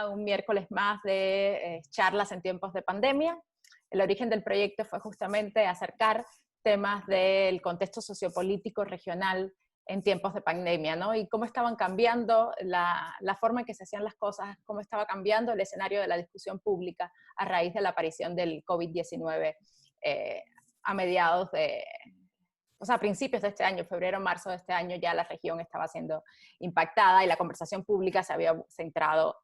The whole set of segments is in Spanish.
a un miércoles más de charlas en tiempos de pandemia. El origen del proyecto fue justamente acercar temas del contexto sociopolítico regional en tiempos de pandemia, ¿no? Y cómo estaban cambiando la forma en que se hacían las cosas, cómo estaba cambiando el escenario de la discusión pública a raíz de la aparición del COVID-19 a mediados de... O sea, a principios de este año, febrero, marzo de este año, ya la región estaba siendo impactada y la conversación pública se había centrado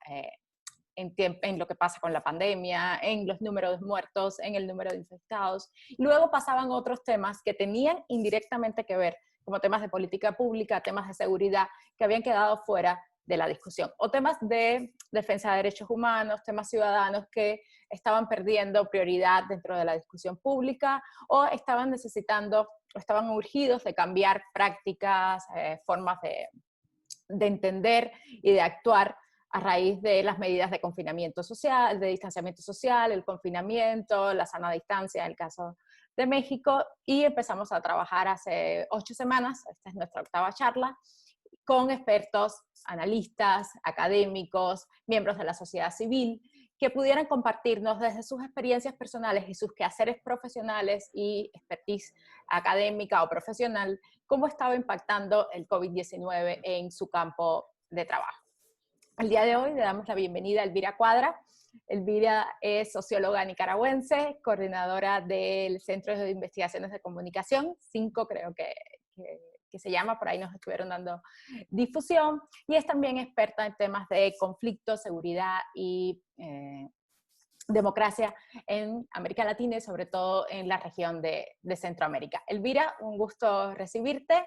en lo que pasa con la pandemia, en los números de muertos, en el número de infectados. Luego pasaban otros temas que tenían indirectamente que ver, como temas de política pública, temas de seguridad, que habían quedado fuera de la discusión, o temas de defensa de derechos humanos, temas ciudadanos que estaban perdiendo prioridad dentro de la discusión pública, o estaban necesitando, o estaban urgidos de cambiar prácticas, formas de entender y de actuar a raíz de las medidas de confinamiento social, de distanciamiento social, el confinamiento, la sana distancia en el caso de México, y empezamos a trabajar hace 8 semanas, esta es nuestra 8ª charla, con expertos, analistas, académicos, miembros de la sociedad civil, que pudieran compartirnos desde sus experiencias personales y sus quehaceres profesionales y expertise académica o profesional, cómo estaba impactando el COVID-19 en su campo de trabajo. El día de hoy le damos la bienvenida a Elvira Cuadra. Elvira es socióloga nicaragüense, coordinadora del Centro de Investigaciones de Comunicación, 5 creo que se llama, por ahí nos estuvieron dando difusión, y es también experta en temas de conflicto, seguridad y democracia en América Latina y sobre todo en la región de Centroamérica. Elvira, un gusto recibirte.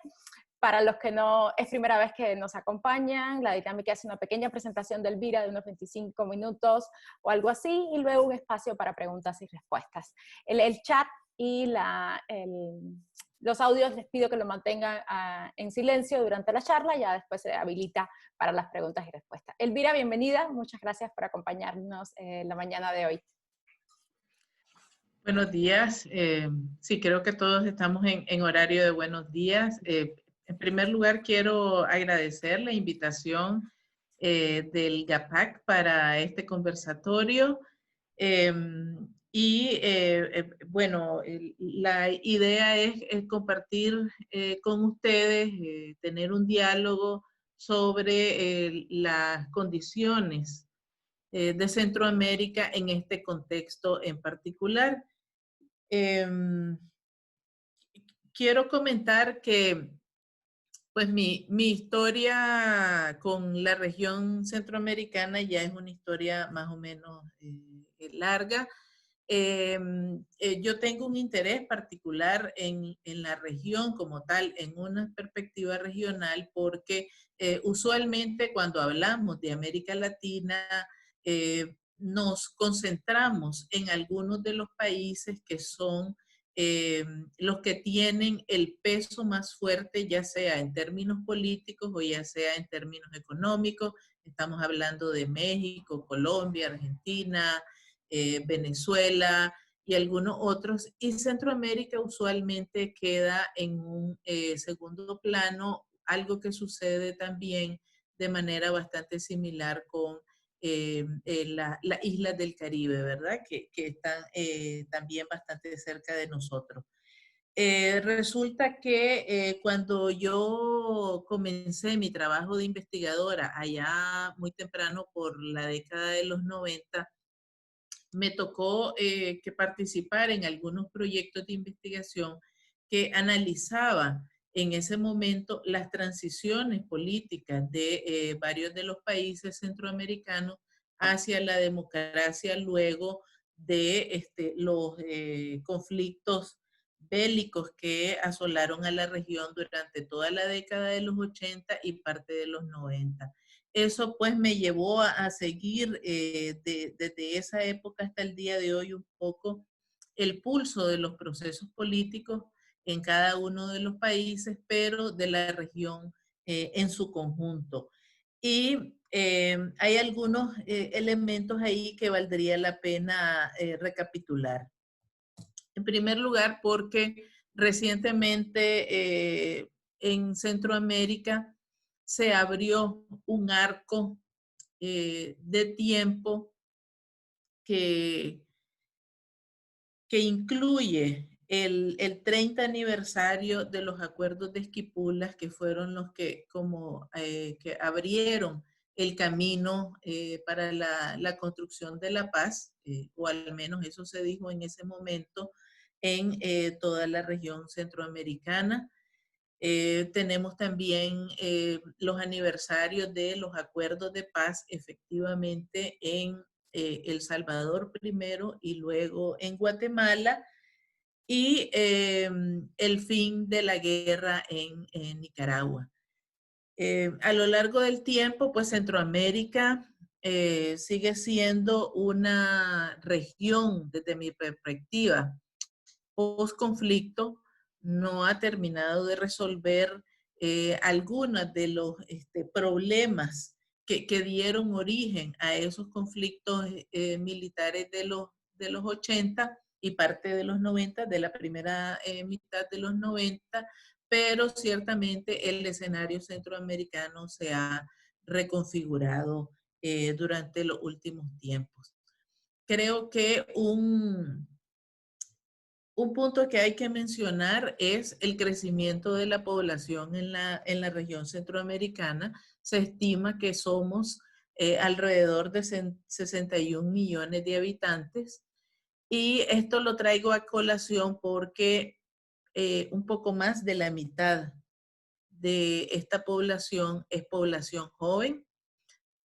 Para los que no es primera vez que nos acompañan, la dinámica es una pequeña presentación de Elvira de unos 25 minutos o algo así, y luego un espacio para preguntas y respuestas. El chat y los audios les pido que lo mantengan en silencio durante la charla, ya después se habilita para las preguntas y respuestas. Elvira, bienvenida, muchas gracias por acompañarnos la mañana de hoy. Buenos días, sí, creo que todos estamos en horario de buenos días. En primer lugar, quiero agradecer la invitación del GAPAC para este conversatorio. Bueno, la idea es compartir con ustedes, tener un diálogo sobre las condiciones de Centroamérica en este contexto en particular. Quiero comentar que pues mi historia con la región centroamericana ya es una historia más o menos larga. Yo tengo un interés particular en la región como tal, en una perspectiva regional, porque usualmente cuando hablamos de América Latina, nos concentramos en algunos de los países que son los que tienen el peso más fuerte, ya sea en términos políticos o ya sea en términos económicos. Estamos hablando de México, Colombia, Argentina, Venezuela y algunos otros. Y Centroamérica usualmente queda en un segundo plano, algo que sucede también de manera bastante similar con las islas del Caribe, ¿verdad? Que están también bastante cerca de nosotros. Resulta que cuando yo comencé mi trabajo de investigadora allá muy temprano por la década de los 90, me tocó que participar en algunos proyectos de investigación que analizaban en ese momento las transiciones políticas de varios de los países centroamericanos hacia la democracia luego de los conflictos bélicos que asolaron a la región durante toda la década de los 80 y parte de los 90. Eso pues me llevó a seguir desde esa época hasta el día de hoy un poco el pulso de los procesos políticos en cada uno de los países, pero de la región en su conjunto. Y hay algunos elementos ahí que valdría la pena recapitular. En primer lugar, porque recientemente en Centroamérica se abrió un arco de tiempo que, que incluye el 30 aniversario de los acuerdos de Esquipulas, que fueron los que, que abrieron el camino para la construcción de la paz, o al menos eso se dijo en ese momento, en toda la región centroamericana. Tenemos también los aniversarios de los acuerdos de paz efectivamente en El Salvador primero y luego en Guatemala, y el fin de la guerra en Nicaragua. A lo largo del tiempo, pues Centroamérica sigue siendo una región, desde mi perspectiva, post conflicto, no ha terminado de resolver algunos de los problemas que dieron origen a esos conflictos militares de los 80 y parte de los 90, de la primera mitad de los 90, pero ciertamente el escenario centroamericano se ha reconfigurado durante los últimos tiempos. Creo que un punto que hay que mencionar es el crecimiento de la población en la región centroamericana. Se estima que somos alrededor de 61 millones de habitantes, y esto lo traigo a colación porque un poco más de la mitad de esta población es población joven.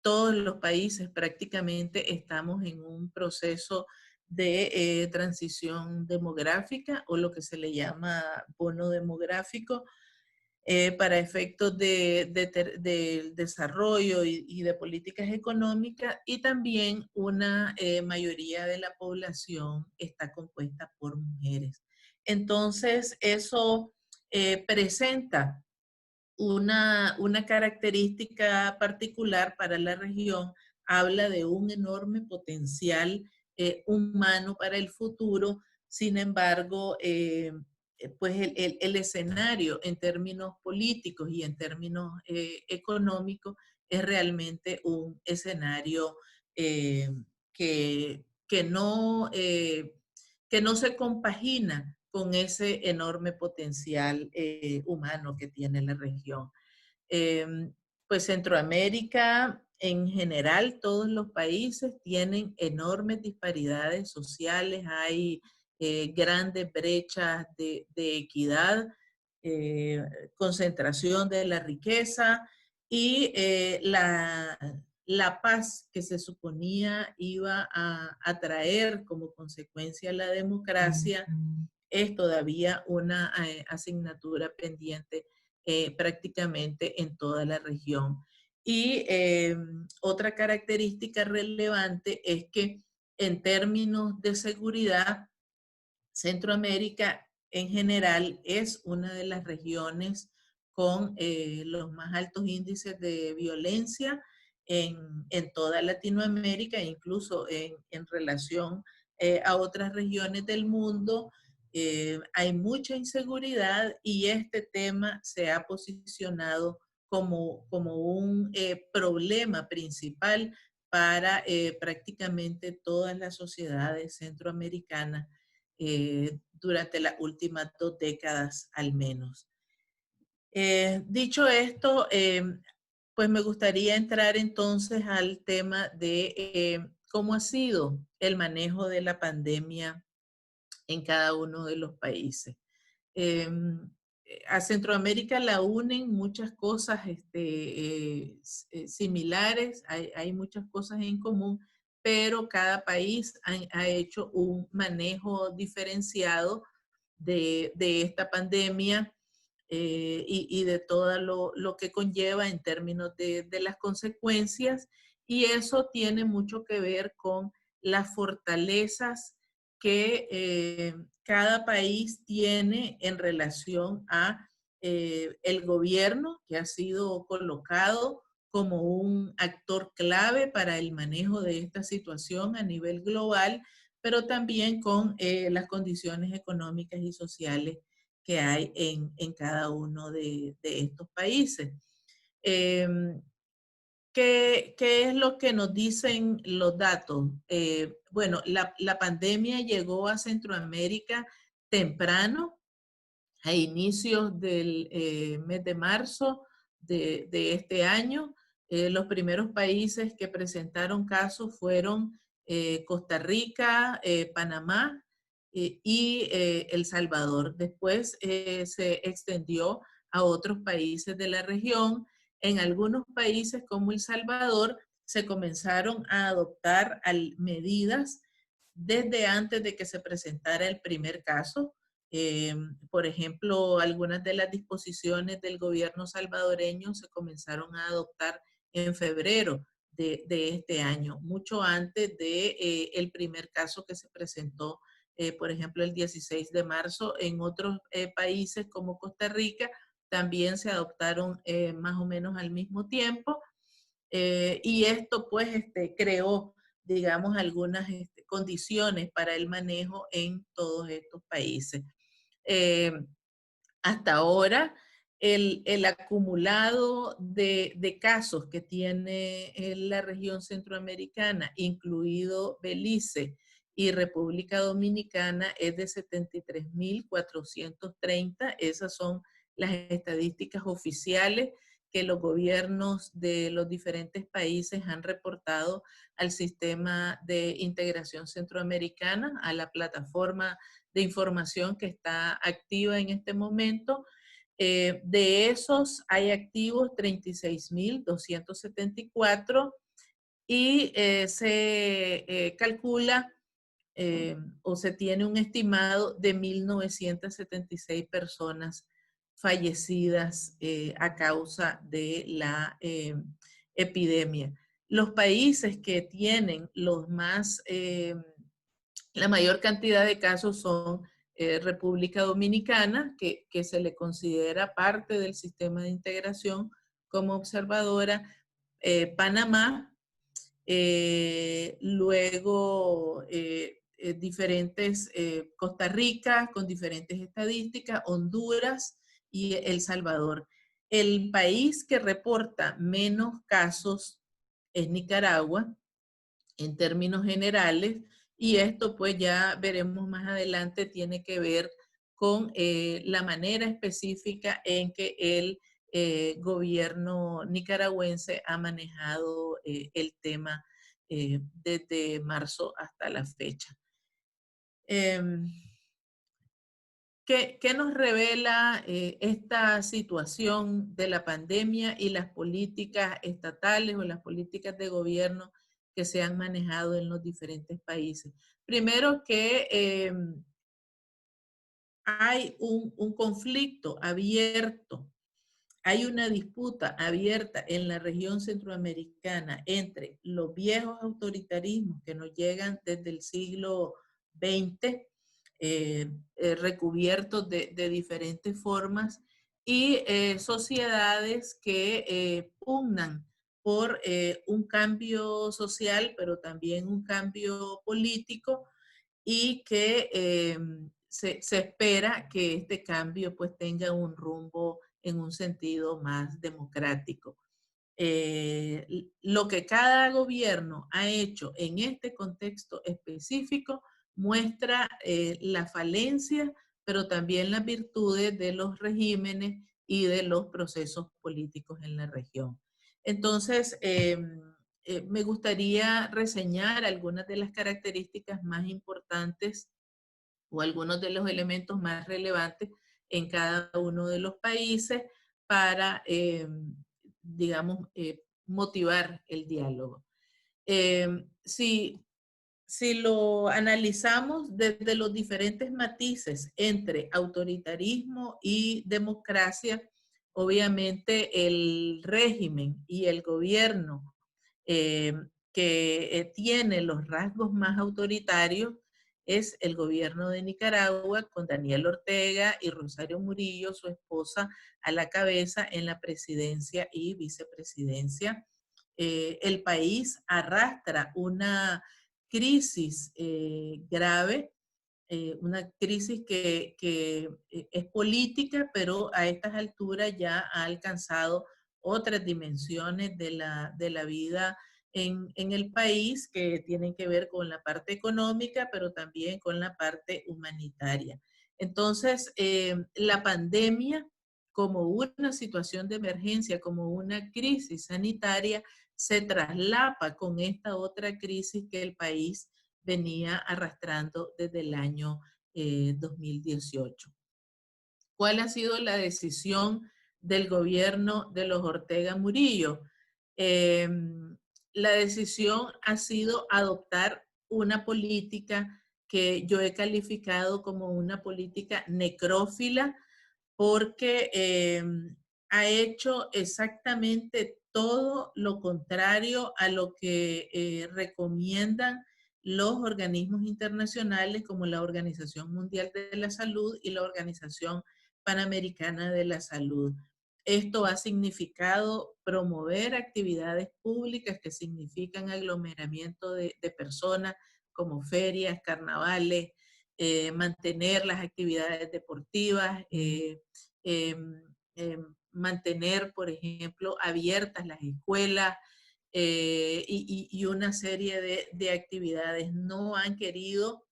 Todos los países prácticamente estamos en un proceso de transición demográfica, o lo que se le llama bono demográfico, para efectos del desarrollo y de políticas económicas, y también una mayoría de la población está compuesta por mujeres. Entonces, eso presenta una característica particular para la región. Habla de un enorme potencial humano para el futuro. Sin embargo, pues el escenario en términos políticos y en términos económicos es realmente un escenario eh, que no se compagina con ese enorme potencial humano que tiene la región. Eh, pues Centroamérica en general, todos los países tienen enormes disparidades sociales, hay grandes brechas de equidad, eh, concentración de la riqueza, y la paz que se suponía iba a traer como consecuencia la democracia es todavía una asignatura pendiente prácticamente en toda la región. Y otra característica relevante es que en términos de seguridad, Centroamérica en general es una de las regiones con los más altos índices de violencia en toda Latinoamérica, incluso en relación a otras regiones del mundo. Hay mucha inseguridad, y este tema se ha posicionado como un problema principal para prácticamente todas las sociedades centroamericanas durante las últimas 2 décadas al menos. Dicho esto, pues me gustaría entrar entonces al tema de cómo ha sido el manejo de la pandemia en cada uno de los países. A Centroamérica la unen muchas cosas similares, hay muchas cosas en común, pero cada país ha hecho un manejo diferenciado de esta pandemia y de todo lo que conlleva en términos de las consecuencias, y eso tiene mucho que ver con las fortalezas que cada país tiene en relación a el gobierno, que ha sido colocado como un actor clave para el manejo de esta situación a nivel global, pero también con las condiciones económicas y sociales que hay en cada uno de estos países. Eh, ¿Qué es lo que nos dicen los datos? Bueno, la pandemia llegó a Centroamérica temprano, a inicios del mes de marzo de este año. Los primeros países que presentaron casos fueron Costa Rica, Panamá y El Salvador. Después se extendió a otros países de la región. En algunos países como El Salvador se comenzaron a adoptar medidas desde antes de que se presentara el primer caso. Por ejemplo, algunas de las disposiciones del gobierno salvadoreño se comenzaron a adoptar en febrero de este año, mucho antes de el primer caso que se presentó, por ejemplo, el 16 de marzo. En otros países como Costa Rica también se adoptaron más o menos al mismo tiempo. Y esto pues creó, digamos, algunas condiciones para el manejo en todos estos países. Eh, Hasta ahora, el acumulado de casos que tiene la región centroamericana, incluido Belice y República Dominicana, es de 73.430. Esas son las estadísticas oficiales que los gobiernos de los diferentes países han reportado al sistema de integración centroamericana, a la plataforma de información que está activa en este momento. De esos hay activos 36.274 y se calcula o se tiene un estimado de 1.976 personas fallecidas a causa de la epidemia. Los países que tienen la mayor cantidad de casos son República Dominicana, que se le considera parte del sistema de integración como observadora, Panamá, luego diferentes, Costa Rica con diferentes estadísticas, Honduras y El Salvador. El país que reporta menos casos es Nicaragua, en términos generales, y esto pues ya veremos más adelante, tiene que ver con la manera específica en que el gobierno nicaragüense ha manejado el tema desde marzo hasta la fecha. ¿Qué nos revela esta situación de la pandemia y las políticas estatales o las políticas de gobierno que se han manejado en los diferentes países? Primero que hay un conflicto abierto, hay una disputa abierta en la región centroamericana entre los viejos autoritarismos que nos llegan desde el siglo XX, recubiertos de diferentes formas, y sociedades que pugnan por un cambio social, pero también un cambio político, y que se espera que este cambio pues tenga un rumbo en un sentido más democrático. Lo que cada gobierno ha hecho en este contexto específico muestra las falencias, pero también las virtudes de los regímenes y de los procesos políticos en la región. Entonces, me gustaría reseñar algunas de las características más importantes o algunos de los elementos más relevantes en cada uno de los países para, digamos, motivar el diálogo. Si lo analizamos desde los diferentes matices entre autoritarismo y democracia, obviamente el régimen y el gobierno que tiene los rasgos más autoritarios es el gobierno de Nicaragua, con Daniel Ortega y Rosario Murillo, su esposa, a la cabeza en la presidencia y vicepresidencia. El país arrastra una crisis grave, una crisis que es política, pero a estas alturas ya ha alcanzado otras dimensiones de la vida en el país que tienen que ver con la parte económica, pero también con la parte humanitaria. Entonces, la pandemia como una situación de emergencia, como una crisis sanitaria, se traslapa con esta otra crisis que el país venía arrastrando desde el año 2018. ¿Cuál ha sido la decisión del gobierno de los Ortega Murillo? Eh, la decisión ha sido adoptar una política que yo he calificado como una política necrófila porque ha hecho exactamente todo lo contrario a lo que recomiendan los organismos internacionales como la Organización Mundial de la Salud y la Organización Panamericana de la Salud. Esto ha significado promover actividades públicas que significan aglomeramiento de personas como ferias, carnavales, mantener las actividades deportivas, eh, mantener, por ejemplo, abiertas las escuelas y una serie de actividades. No han querido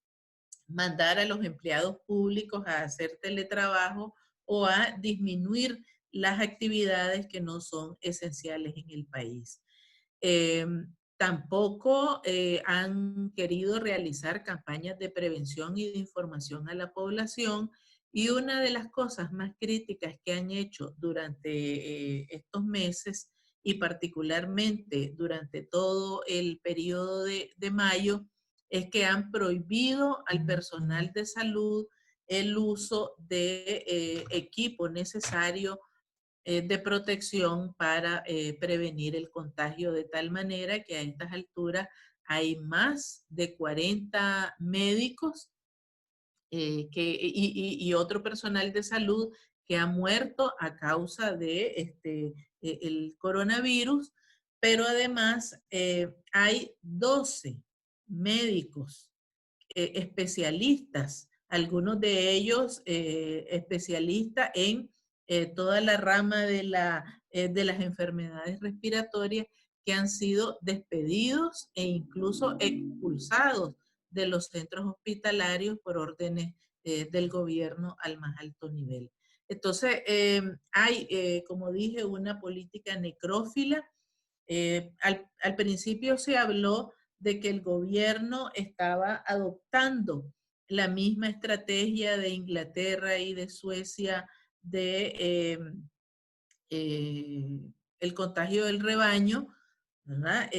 mandar a los empleados públicos a hacer teletrabajo o a disminuir las actividades que no son esenciales en el país. Eh, Tampoco han querido realizar campañas de prevención y de información a la población. Y una de las cosas más críticas que han hecho durante estos meses y particularmente durante todo el periodo de mayo es que han prohibido al personal de salud el uso de equipo necesario de protección para prevenir el contagio, de tal manera que a estas alturas hay más de 40 médicos y otro personal de salud que ha muerto a causa de el coronavirus, pero además hay 12 médicos especialistas, algunos de ellos especialistas en toda la rama de las enfermedades respiratorias que han sido despedidos e incluso expulsados de los centros hospitalarios por órdenes del gobierno al más alto nivel. Entonces, hay, como dije, una política necrófila. Al principio se habló de que el gobierno estaba adoptando la misma estrategia de Inglaterra y de Suecia de el contagio del rebaño, ¿verdad?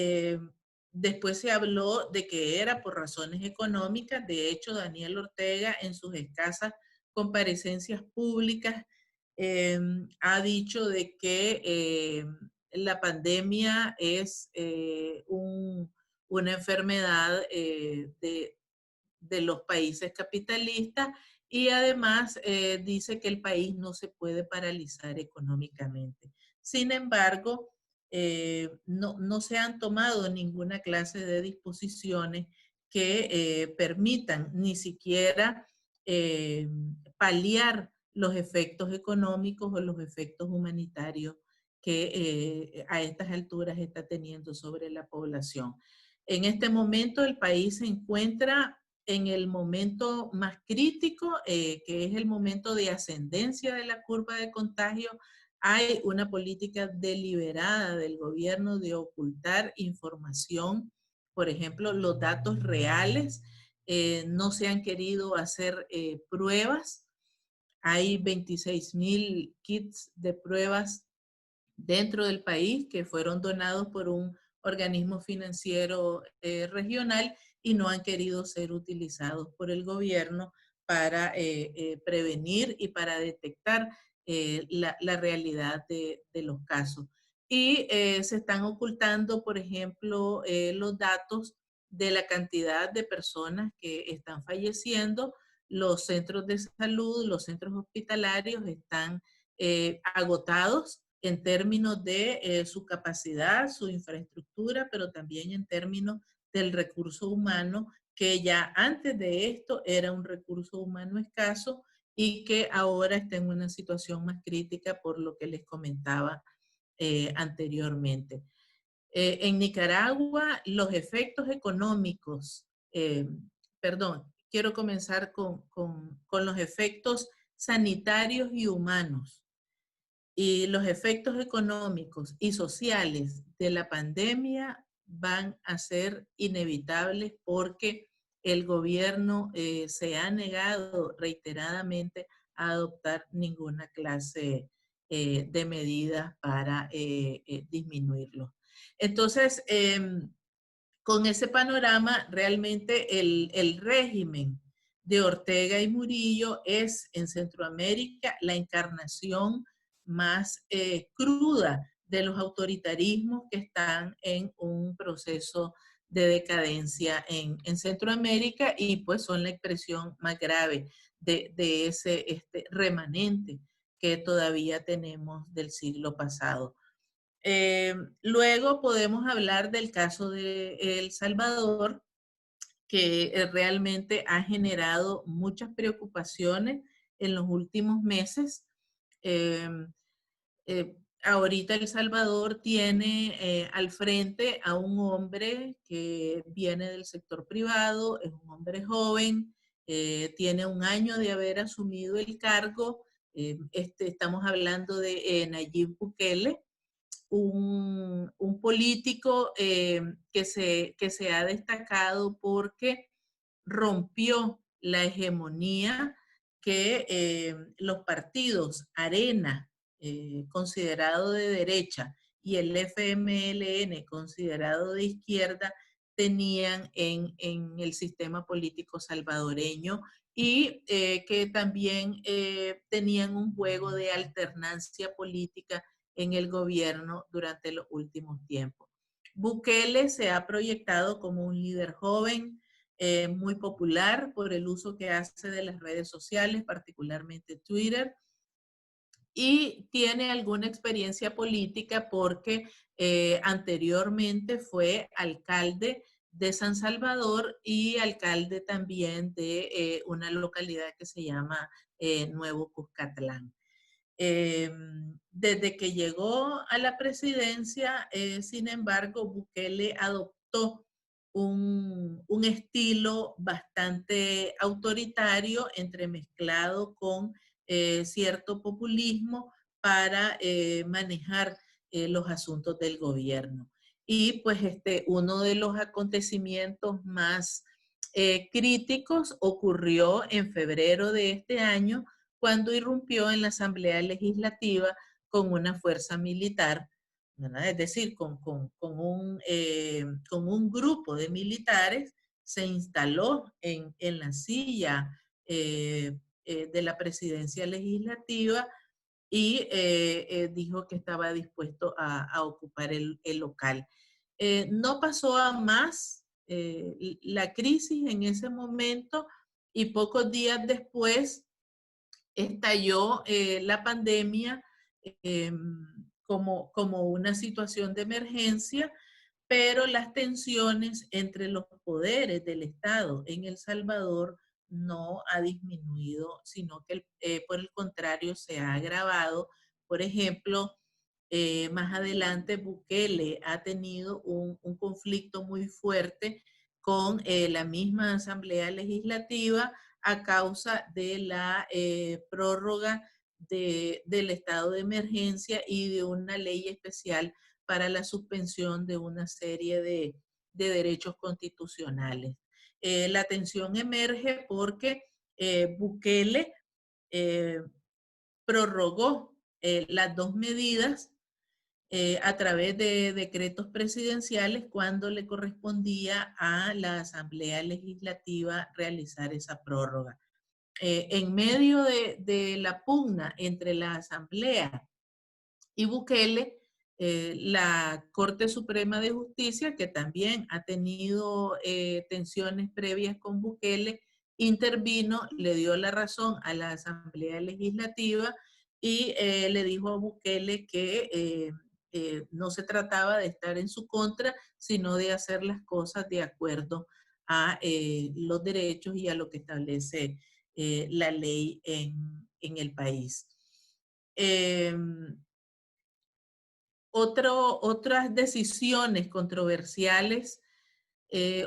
Después se habló de que era por razones económicas. De hecho, Daniel Ortega en sus escasas comparecencias públicas ha dicho de que la pandemia es una enfermedad de los países capitalistas y además dice que el país no se puede paralizar económicamente. Sin embargo, no se han tomado ninguna clase de disposiciones que permitan ni siquiera paliar los efectos económicos o los efectos humanitarios que a estas alturas está teniendo sobre la población. En este momento el país se encuentra en el momento más crítico, que es el momento de ascendencia de la curva de contagio. Hay una política deliberada del gobierno de ocultar información, por ejemplo, los datos reales. No se han querido hacer pruebas. Hay 26,000 kits de pruebas dentro del país que fueron donados por un organismo financiero regional y no han querido ser utilizados por el gobierno para prevenir y para detectar la realidad de los casos. Y se están ocultando, por ejemplo, los datos de la cantidad de personas que están falleciendo. Los centros de salud, los centros hospitalarios están agotados en términos de su capacidad, su infraestructura, pero también en términos del recurso humano, que ya antes de esto era un recurso humano escaso y que ahora está en una situación más crítica por lo que les comentaba anteriormente. En Nicaragua, los efectos económicos, quiero comenzar con los efectos sanitarios y humanos. Y los efectos económicos y sociales de la pandemia van a ser inevitables porque el gobierno se ha negado reiteradamente a adoptar ninguna clase de medidas para disminuirlo. Entonces, con ese panorama, realmente el régimen de Ortega y Murillo es en Centroamérica la encarnación más cruda de los autoritarismos que están en un proceso de decadencia en Centroamérica y pues son la expresión más grave de ese remanente que todavía tenemos del siglo pasado. Luego podemos hablar del caso de El Salvador, que realmente ha generado muchas preocupaciones en los últimos meses. Eh, Ahorita El Salvador tiene al frente a un hombre que viene del sector privado, es un hombre joven, tiene un año de haber asumido el cargo. Estamos hablando de Nayib Bukele, un político que se ha destacado porque rompió la hegemonía que los partidos Arena, considerado de derecha, y el FMLN, considerado de izquierda, tenían en el sistema político salvadoreño y que también tenían un juego de alternancia política en el gobierno durante los últimos tiempos. Bukele se ha proyectado como un líder joven, muy popular por el uso que hace de las redes sociales, particularmente Twitter, y tiene alguna experiencia política porque anteriormente fue alcalde de San Salvador y alcalde también de una localidad que se llama Nuevo Cuscatlán. Desde que llegó a la presidencia, sin embargo, Bukele adoptó un estilo bastante autoritario, entremezclado con cierto populismo para manejar los asuntos del gobierno. Y pues uno de los acontecimientos más críticos ocurrió en febrero de este año, cuando irrumpió en la Asamblea Legislativa con una fuerza militar, ¿verdad? Es decir, con un grupo de militares, se instaló en la silla de la presidencia legislativa y dijo que estaba dispuesto a ocupar el local. No pasó a más la crisis en ese momento y pocos días después estalló la pandemia como una situación de emergencia, pero las tensiones entre los poderes del Estado en El Salvador no ha disminuido, sino que por el contrario se ha agravado. Por ejemplo, más adelante Bukele ha tenido un conflicto muy fuerte con la misma Asamblea Legislativa a causa de la prórroga del estado de emergencia y de una ley especial para la suspensión de una serie de derechos constitucionales. La tensión emerge porque Bukele prorrogó las dos medidas a través de decretos presidenciales cuando le correspondía a la Asamblea Legislativa realizar esa prórroga. En medio de la pugna entre la Asamblea y Bukele, la Corte Suprema de Justicia, que también ha tenido tensiones previas con Bukele, intervino, le dio la razón a la Asamblea Legislativa y le dijo a Bukele que no se trataba de estar en su contra, sino de hacer las cosas de acuerdo a los derechos y a lo que establece la ley en el país. Otras decisiones controversiales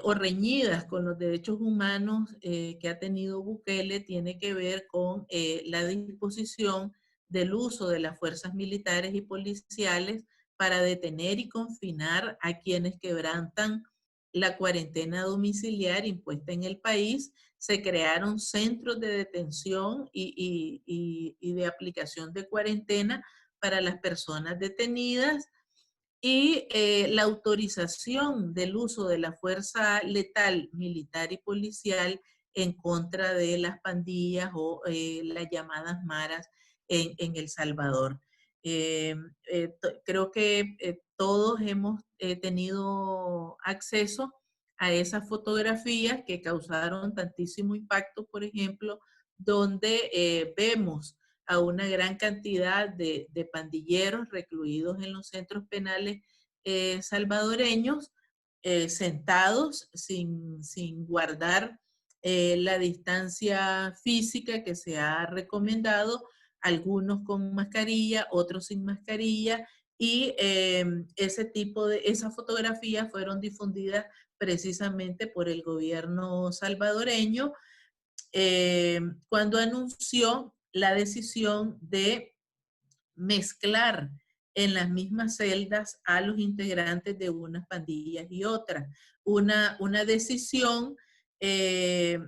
o reñidas con los derechos humanos que ha tenido Bukele tiene que ver con la disposición del uso de las fuerzas militares y policiales para detener y confinar a quienes quebrantan la cuarentena domiciliar impuesta en el país. Se crearon centros de detención y de aplicación de cuarentena para las personas detenidas, y la autorización del uso de la fuerza letal militar y policial en contra de las pandillas o las llamadas maras en El Salvador. Creo que todos hemos tenido acceso a esas fotografías que causaron tantísimo impacto, por ejemplo, donde vemos a una gran cantidad de pandilleros recluidos en los centros penales salvadoreños, sentados sin guardar la distancia física que se ha recomendado, algunos con mascarilla, otros sin mascarilla, y esas fotografías fueron difundidas precisamente por el gobierno salvadoreño, cuando anunció la decisión de mezclar en las mismas celdas a los integrantes de unas pandillas y otras. Una decisión que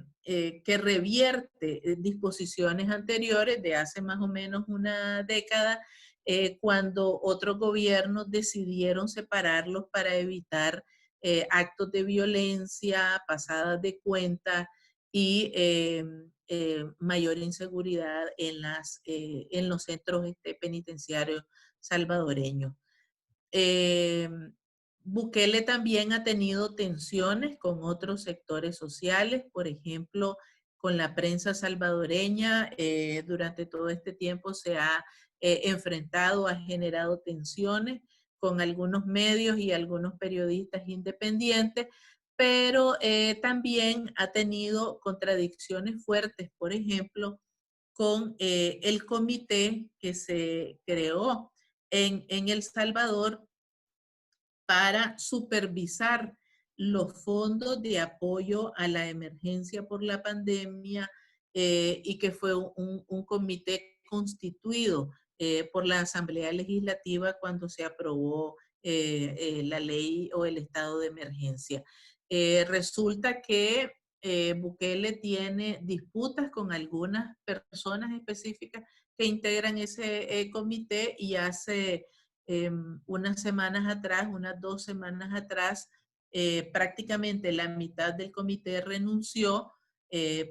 revierte disposiciones anteriores de hace más o menos una década, cuando otros gobiernos decidieron separarlos para evitar actos de violencia, pasadas de cuenta y mayor inseguridad en los centros penitenciarios salvadoreños. Bukele también ha tenido tensiones con otros sectores sociales, por ejemplo, con la prensa salvadoreña. Durante todo este tiempo se ha enfrentado, ha generado tensiones con algunos medios y algunos periodistas independientes, pero también ha tenido contradicciones fuertes, por ejemplo, con el comité que se creó en El Salvador para supervisar los fondos de apoyo a la emergencia por la pandemia, y que fue un comité constituido por la Asamblea Legislativa cuando se aprobó la ley o el estado de emergencia. Resulta que Bukele tiene disputas con algunas personas específicas que integran ese comité, y hace unas semanas atrás, unas 2 semanas atrás, prácticamente la mitad del comité renunció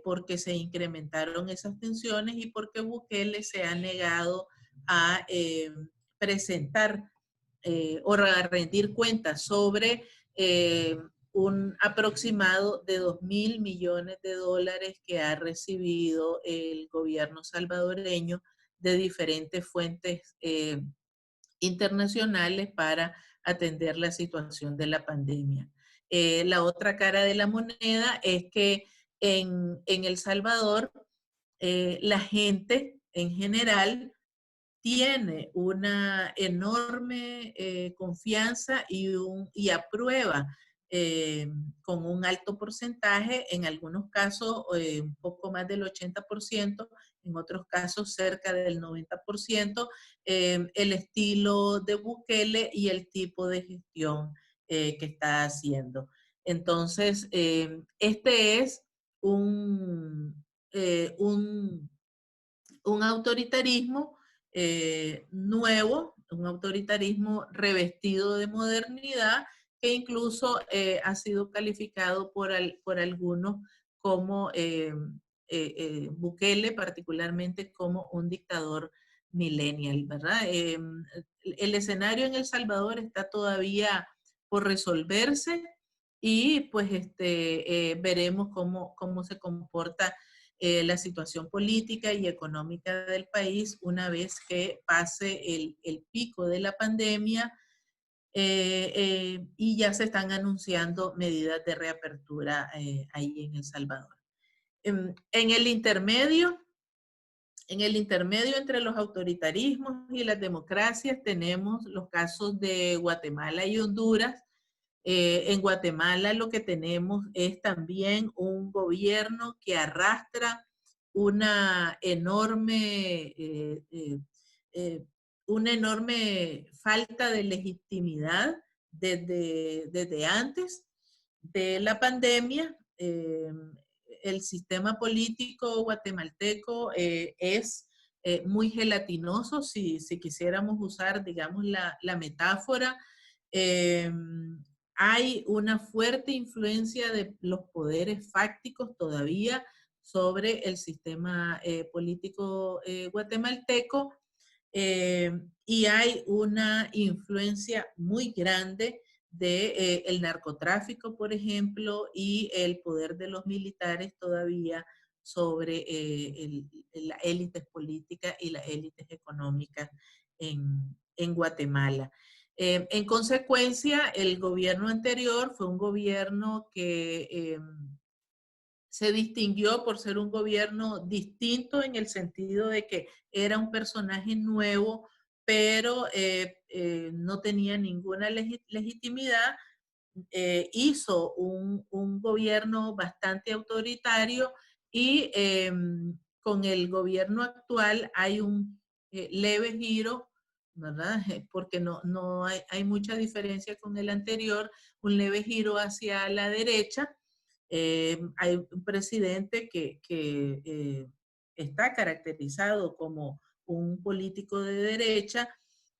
porque se incrementaron esas tensiones y porque Bukele se ha negado a presentar o a rendir cuentas sobre un aproximado de 2.000 millones de dólares que ha recibido el gobierno salvadoreño de diferentes fuentes internacionales para atender la situación de la pandemia. La otra cara de la moneda es que en El Salvador la gente en general tiene una enorme confianza y aprueba con un alto porcentaje, en algunos casos un poco más del 80%, en otros casos cerca del 90%, el estilo de Bukele y el tipo de gestión que está haciendo. Entonces, este es un, eh, un, un autoritarismo nuevo, un autoritarismo revestido de modernidad, que incluso ha sido calificado por algunos como Bukele, particularmente como un dictador millennial, ¿verdad? El escenario en El Salvador está todavía por resolverse, y pues veremos cómo se comporta la situación política y económica del país una vez que pase el pico de la pandemia, y ya se están anunciando medidas de reapertura ahí en El Salvador. En el intermedio, En el intermedio entre los autoritarismos y las democracias tenemos los casos de Guatemala y Honduras. En Guatemala lo que tenemos es también un gobierno que arrastra una enorme, eh, una enorme falta de legitimidad desde antes de la pandemia. El sistema político guatemalteco es muy gelatinoso, si quisiéramos usar, digamos, la metáfora. Eh, Hay una fuerte influencia de los poderes fácticos todavía sobre el sistema político guatemalteco, y hay una influencia muy grande de el narcotráfico, por ejemplo, y el poder de los militares todavía sobre la élites políticas y las élites económicas en Guatemala. En consecuencia, el gobierno anterior fue un gobierno que se distinguió por ser un gobierno distinto en el sentido de que era un personaje nuevo, pero no tenía ninguna legitimidad. Hizo un gobierno bastante autoritario y con el gobierno actual hay un leve giro, ¿verdad? Porque no hay mucha diferencia con el anterior, un leve giro hacia la derecha. Hay un presidente que está caracterizado como un político de derecha,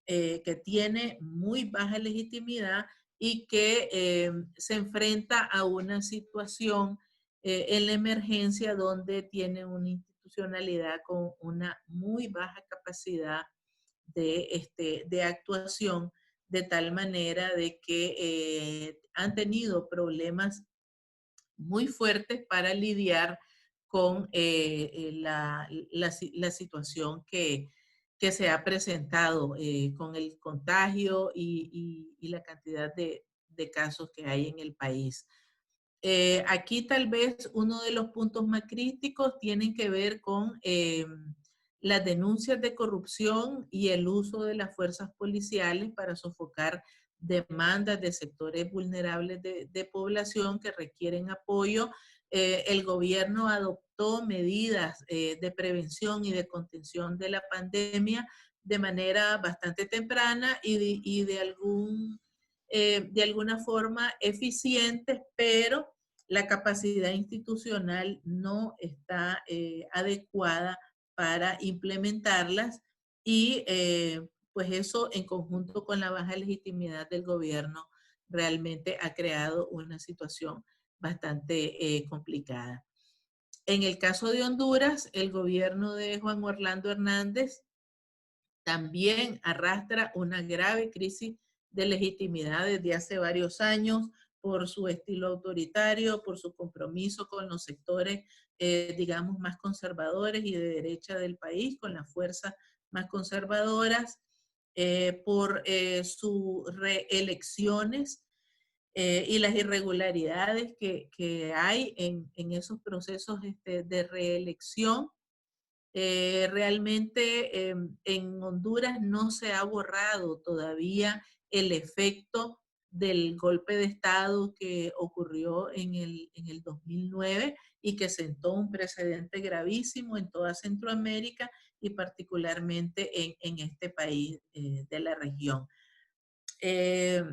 que tiene muy baja legitimidad y que se enfrenta a una situación en la emergencia donde tiene una institucionalidad con una muy baja capacidad de actuación, de tal manera de que han tenido problemas muy fuertes para lidiar con la situación que se ha presentado con el contagio y la cantidad de casos que hay en el país. Aquí tal vez uno de los puntos más críticos tienen que ver con las denuncias de corrupción y el uso de las fuerzas policiales para sofocar demandas de sectores vulnerables de población que requieren apoyo. El gobierno adoptó medidas de prevención y de contención de la pandemia de manera bastante temprana y de alguna forma eficientes, pero la capacidad institucional no está adecuada para implementarlas y pues eso en conjunto con la baja legitimidad del gobierno realmente ha creado una situación bastante complicada. En el caso de Honduras, el gobierno de Juan Orlando Hernández también arrastra una grave crisis de legitimidad desde hace varios años por su estilo autoritario, por su compromiso con los sectores, digamos, más conservadores y de derecha del país, con las fuerzas más conservadoras, por sus reelecciones y las irregularidades que hay en esos procesos de reelección. Realmente en Honduras no se ha borrado todavía el efecto del golpe de Estado que ocurrió en el 2009 y que sentó un precedente gravísimo en toda Centroamérica y particularmente en este país de la región. Eh,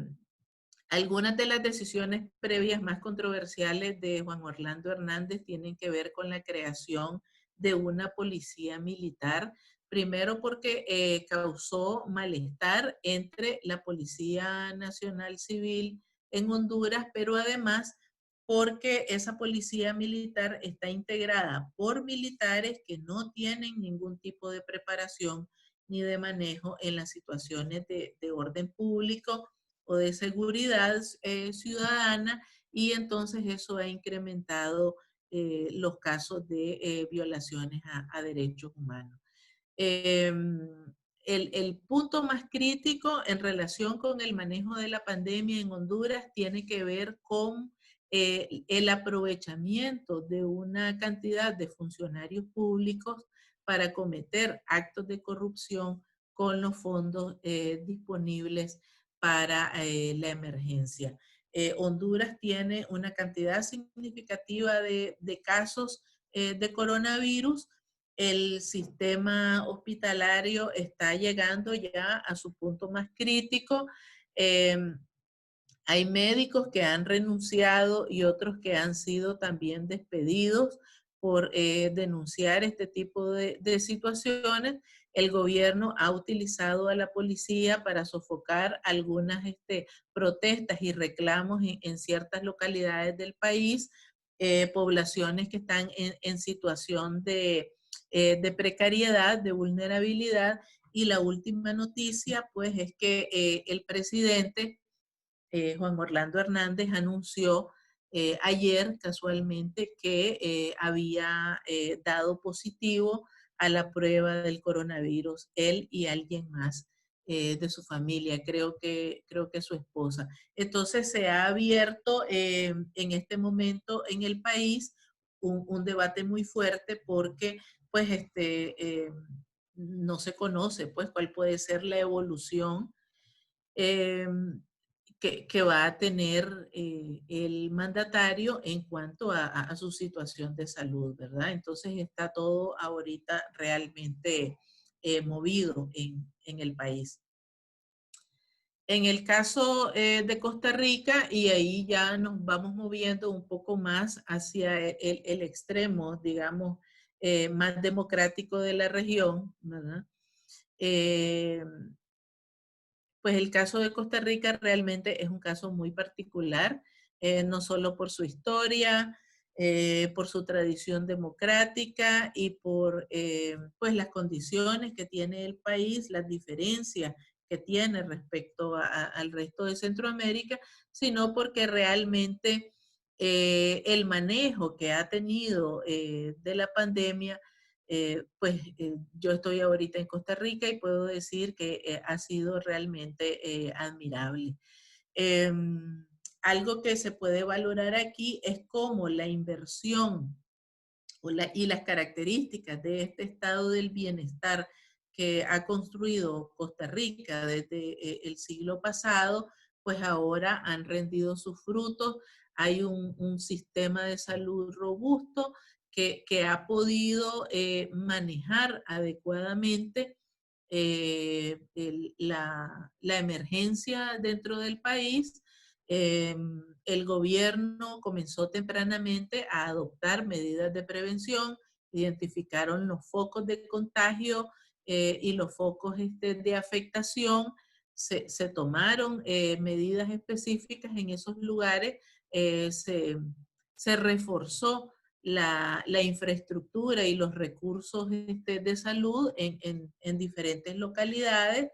Algunas de las decisiones previas más controversiales de Juan Orlando Hernández tienen que ver con la creación de una policía militar, primero porque causó malestar entre la Policía Nacional Civil en Honduras, pero además porque esa policía militar está integrada por militares que no tienen ningún tipo de preparación ni de manejo en las situaciones de orden público o de seguridad ciudadana, y entonces eso ha incrementado los casos de violaciones a derechos humanos. Eh, el punto más crítico en relación con el manejo de la pandemia en Honduras tiene que ver con el aprovechamiento de una cantidad de funcionarios públicos para cometer actos de corrupción con los fondos disponibles para la emergencia. Honduras tiene una cantidad significativa de casos de coronavirus. El sistema hospitalario está llegando ya a su punto más crítico. Hay médicos que han renunciado y otros que han sido también despedidos por denunciar este tipo de situaciones. El gobierno ha utilizado a la policía para sofocar algunas protestas y reclamos en ciertas localidades del país, poblaciones que están en situación de precariedad, de vulnerabilidad. Y la última noticia, pues, es que el presidente Juan Orlando Hernández anunció ayer casualmente que había dado positivo a la prueba del coronavirus, él y alguien más de su familia, creo que su esposa. Entonces se ha abierto en este momento en el país un debate muy fuerte porque pues no se conoce pues cuál puede ser la evolución eh, que va a tener el mandatario en cuanto a su situación de salud, ¿verdad? Entonces está todo ahorita realmente movido en el país. En el caso de Costa Rica, y ahí ya nos vamos moviendo un poco más hacia el extremo, digamos, más democrático de la región, ¿verdad? Pues el caso de Costa Rica realmente es un caso muy particular, no solo por su historia, por su tradición democrática y por pues las condiciones que tiene el país, las diferencias que tiene respecto al resto de Centroamérica, sino porque realmente el manejo que ha tenido de la pandemia yo estoy ahorita en Costa Rica y puedo decir que ha sido realmente admirable. Eh, Algo que se puede valorar aquí es cómo la inversión y las características de este estado del bienestar que ha construido Costa Rica desde el siglo pasado, pues ahora han rendido sus frutos. Hay un sistema de salud robusto que ha podido manejar adecuadamente la emergencia dentro del país. El gobierno comenzó tempranamente a adoptar medidas de prevención, identificaron los focos de contagio y los focos de afectación, se tomaron medidas específicas en esos lugares, se reforzó la infraestructura y los recursos de salud en diferentes localidades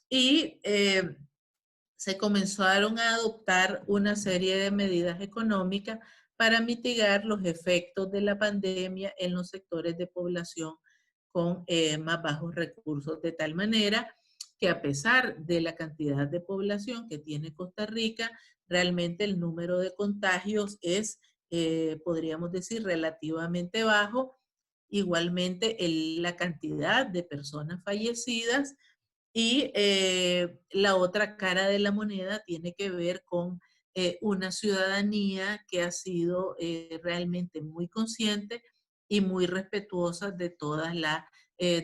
y se comenzaron a adoptar una serie de medidas económicas para mitigar los efectos de la pandemia en los sectores de población con más bajos recursos, de tal manera que a pesar de la cantidad de población que tiene Costa Rica, realmente el número de contagios es, podríamos decir, relativamente bajo. Igualmente, la cantidad de personas fallecidas y la otra cara de la moneda tiene que ver con una ciudadanía que ha sido realmente muy consciente y muy respetuosa de todas las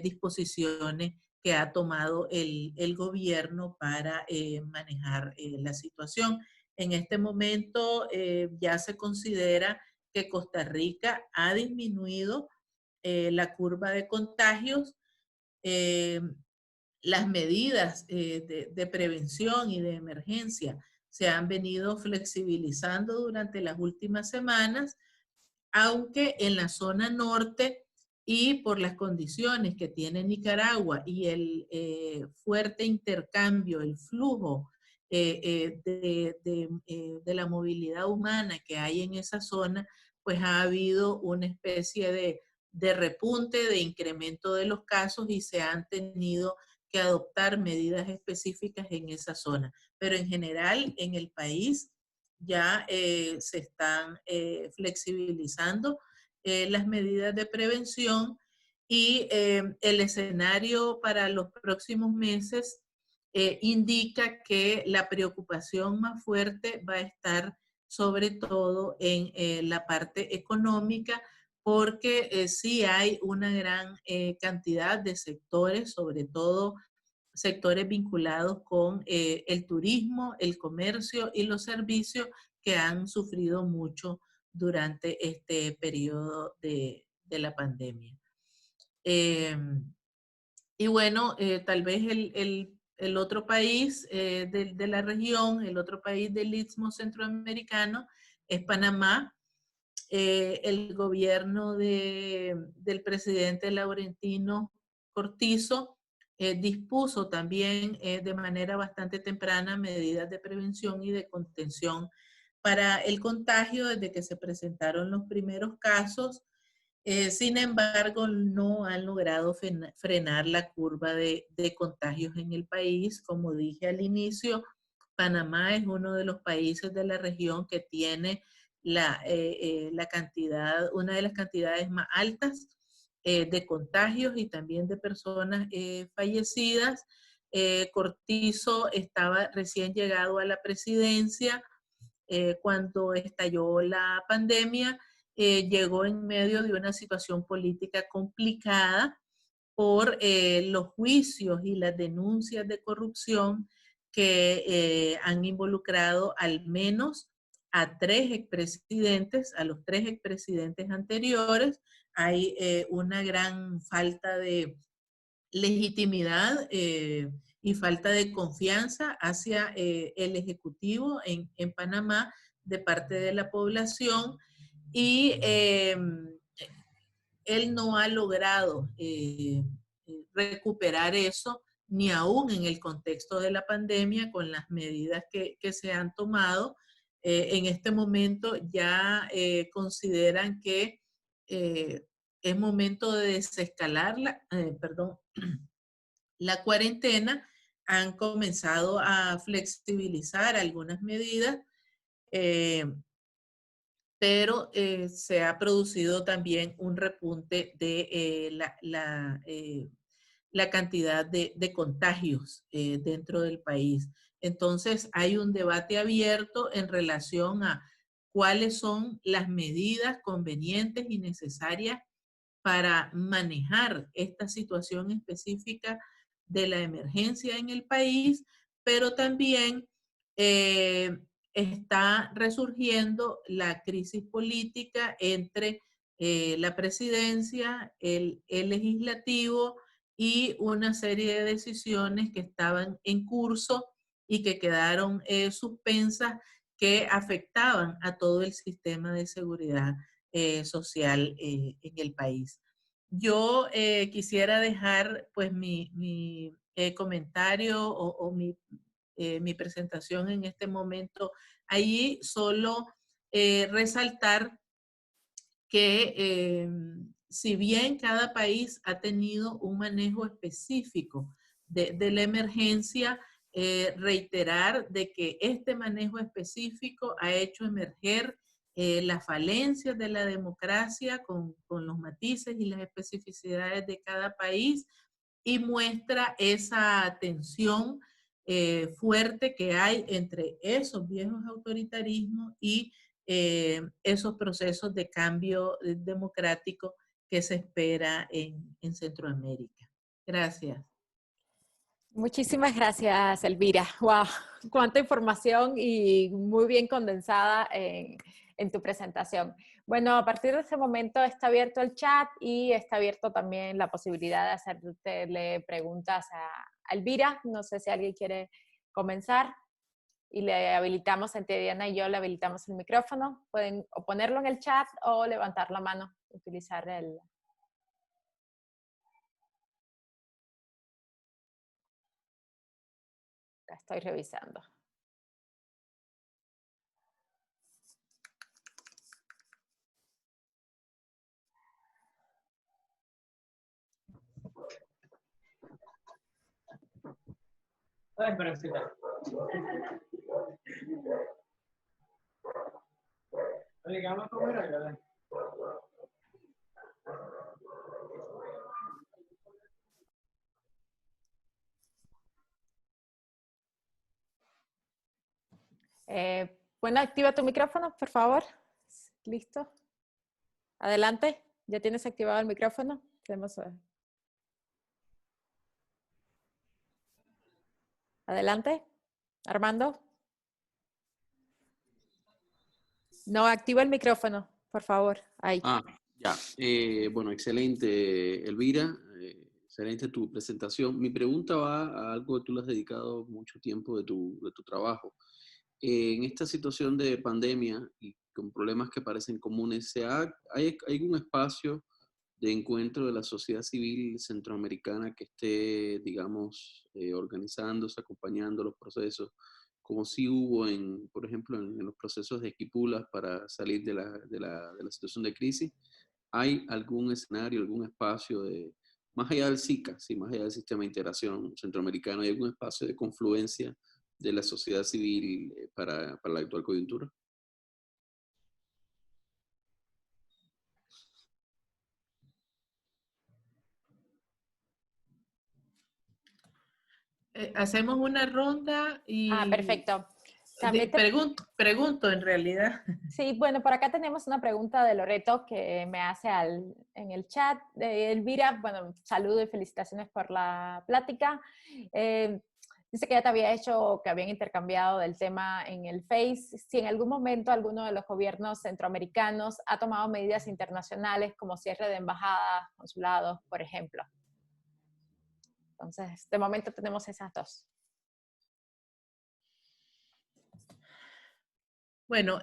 disposiciones que ha tomado el gobierno para manejar la situación. En este momento ya se considera que Costa Rica ha disminuido la curva de contagios. Eh, las medidas de prevención y de emergencia se han venido flexibilizando durante las últimas semanas, aunque en la zona norte y por las condiciones que tiene Nicaragua y el fuerte intercambio, el flujo de la movilidad humana que hay en esa zona, pues ha habido una especie de repunte, de incremento de los casos y se han tenido que adoptar medidas específicas en esa zona. Pero en general, en el país ya se están flexibilizando las medidas de prevención y el escenario para los próximos meses indica que la preocupación más fuerte va a estar sobre todo en la parte económica, porque sí hay una gran cantidad de sectores, sobre todo sectores vinculados con el turismo, el comercio y los servicios que han sufrido mucho durante este periodo de la pandemia. Y bueno, tal vez el otro país de la región, el otro país del Istmo Centroamericano es Panamá. El gobierno del presidente Laurentino Cortizo dispuso también de manera bastante temprana medidas de prevención y de contención para el contagio desde que se presentaron los primeros casos. Sin embargo, no han logrado frenar la curva de contagios en el país. Como dije al inicio, Panamá es uno de los países de la región que tiene la cantidad, una de las cantidades más altas de contagios y también de personas fallecidas. Cortizo estaba recién llegado a la presidencia cuando estalló la pandemia. Llegó en medio de una situación política complicada por los juicios y las denuncias de corrupción que han involucrado al menos a 3 expresidentes, a los 3 expresidentes anteriores. Hay una gran falta de legitimidad y falta de confianza hacia el Ejecutivo en Panamá de parte de la población, y él no ha logrado recuperar eso, ni aún en el contexto de la pandemia, con las medidas que se han tomado. En este momento ya consideran que es momento de desescalar la cuarentena. Han comenzado a flexibilizar algunas medidas, eh, pero se ha producido también un repunte de la cantidad de contagios dentro del país. Entonces, hay un debate abierto en relación a cuáles son las medidas convenientes y necesarias para manejar esta situación específica de la emergencia en el país, pero también eh, está resurgiendo la crisis política entre la presidencia, el legislativo y una serie de decisiones que estaban en curso y que quedaron suspensas, que afectaban a todo el sistema de seguridad social en el país. Yo quisiera dejar pues mi comentario o mi presentación en este momento allí, solo resaltar que si bien cada país ha tenido un manejo específico de la emergencia, reiterar de que este manejo específico ha hecho emerger las falencias de la democracia con los matices y las especificidades de cada país, y muestra esa tensión fuerte que hay entre esos viejos autoritarismos y esos procesos de cambio democrático que se espera en Centroamérica. Gracias. Muchísimas gracias, Elvira. Wow, cuánta información y muy bien condensada en tu presentación. Bueno, a partir de este momento está abierto el chat y está abierto también la posibilidad de hacerle preguntas a Elvira. No sé si alguien quiere comenzar y le habilitamos, entre Diana y yo le habilitamos el micrófono. Pueden o ponerlo en el chat o levantar la mano, utilizar el... La estoy revisando. Ay, pero sí. Oye, vamos a comer algo, ¿verdad? Bueno, activa tu micrófono, por favor. ¿Listo? Adelante. ¿Ya tienes activado el micrófono? Adelante. Armando. No, activa el micrófono, por favor. Ahí. Ya. Bueno, excelente, Elvira. Excelente tu presentación. Mi pregunta va a algo que tú le has dedicado mucho tiempo de tu trabajo. En esta situación de pandemia y con problemas que parecen comunes, ¿hay algún espacio de encuentro de la sociedad civil centroamericana que esté, digamos, organizándose, acompañando los procesos, como si hubo, por ejemplo, en los procesos de Esquipulas para salir de la situación de crisis? ¿Hay algún escenario, algún espacio más allá del SICA, sí, más allá del Sistema de Integración Centroamericano, hay algún espacio de confluencia de la sociedad civil para la actual coyuntura? Hacemos una ronda y... perfecto. También pregunto en realidad. Sí, bueno, por acá tenemos una pregunta de Loreto que me hace en el chat. Elvira, bueno, saludo y felicitaciones por la plática. Dice que ya te había hecho, que habían intercambiado del tema en el Face. Si en algún momento alguno de los gobiernos centroamericanos ha tomado medidas internacionales como cierre de embajadas, consulados, por ejemplo. Entonces, de momento tenemos esas dos. Bueno,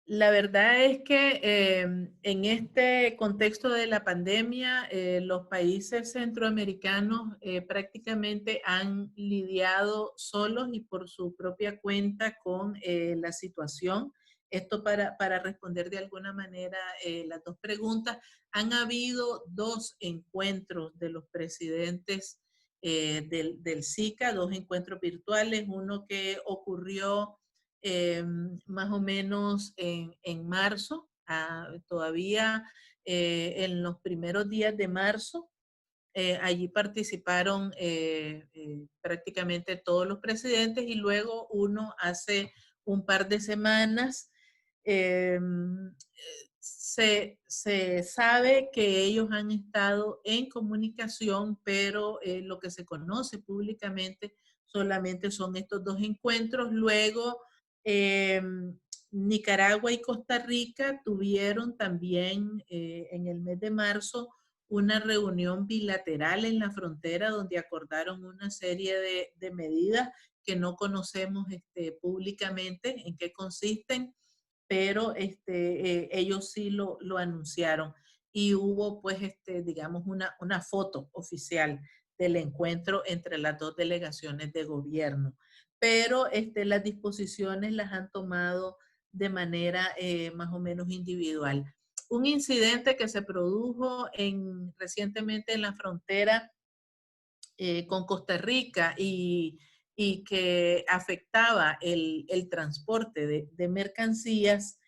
la verdad es que en este contexto de la pandemia, los países centroamericanos prácticamente han lidiado solos y por su propia cuenta con la situación. Esto para responder de alguna manera las dos preguntas. Han habido dos encuentros de los presidentes del SICA, dos encuentros virtuales, uno que ocurrió más o menos en marzo, todavía en los primeros días de marzo. Allí participaron prácticamente todos los presidentes y luego uno hace un par de semanas se sabe que ellos han estado en comunicación, pero lo que se conoce públicamente solamente son estos dos encuentros. Luego Nicaragua y Costa Rica tuvieron también en el mes de marzo una reunión bilateral en la frontera donde acordaron una serie de medidas que no conocemos públicamente en qué consisten, pero ellos sí lo anunciaron y hubo pues digamos una foto oficial del encuentro entre las dos delegaciones de gobierno, pero las disposiciones las han tomado de manera más o menos individual. Un incidente que se produjo recientemente en la frontera con Costa Rica y que afectaba el transporte de mercancías,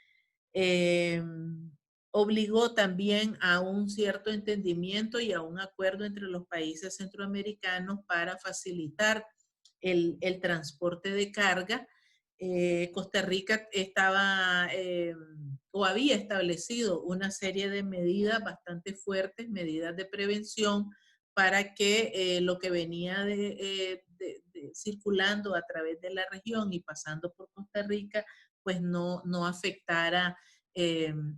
obligó también a un cierto entendimiento y a un acuerdo entre los países centroamericanos para facilitar el transporte de carga. Costa Rica estaba o había establecido una serie de medidas bastante fuertes, medidas de prevención, para que lo que venía circulando a través de la región y pasando por Costa Rica, pues no afectara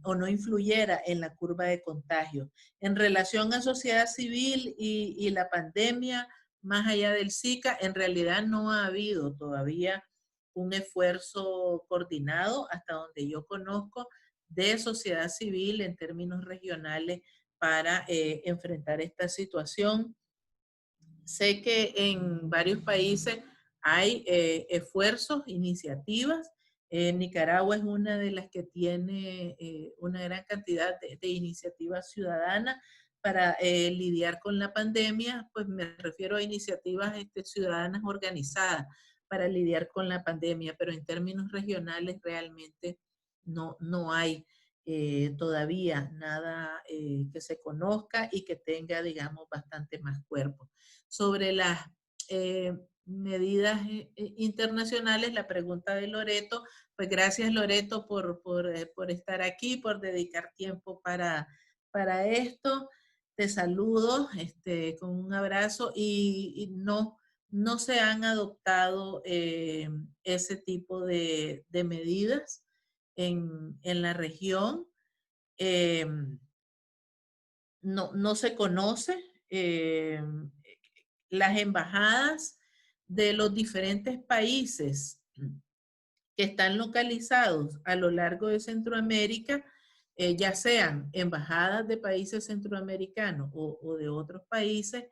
o no influyera en la curva de contagio. En relación a sociedad civil y la pandemia, más allá del SICA, en realidad no ha habido todavía un esfuerzo coordinado, hasta donde yo conozco, de sociedad civil en términos regionales para enfrentar esta situación. Sé que en varios países hay esfuerzos, iniciativas. Nicaragua es una de las que tiene una gran cantidad de iniciativas ciudadanas para lidiar con la pandemia, pues me refiero a iniciativas ciudadanas organizadas para lidiar con la pandemia, pero en términos regionales realmente no hay todavía nada que se conozca y que tenga, digamos, bastante más cuerpo. Sobre las medidas internacionales. La pregunta de Loreto, pues gracias Loreto por estar aquí, por dedicar tiempo para esto. Te saludo con un abrazo y no se han adoptado ese tipo de medidas en la región. No se conoce. Las embajadas de los diferentes países que están localizados a lo largo de Centroamérica, ya sean embajadas de países centroamericanos o de otros países,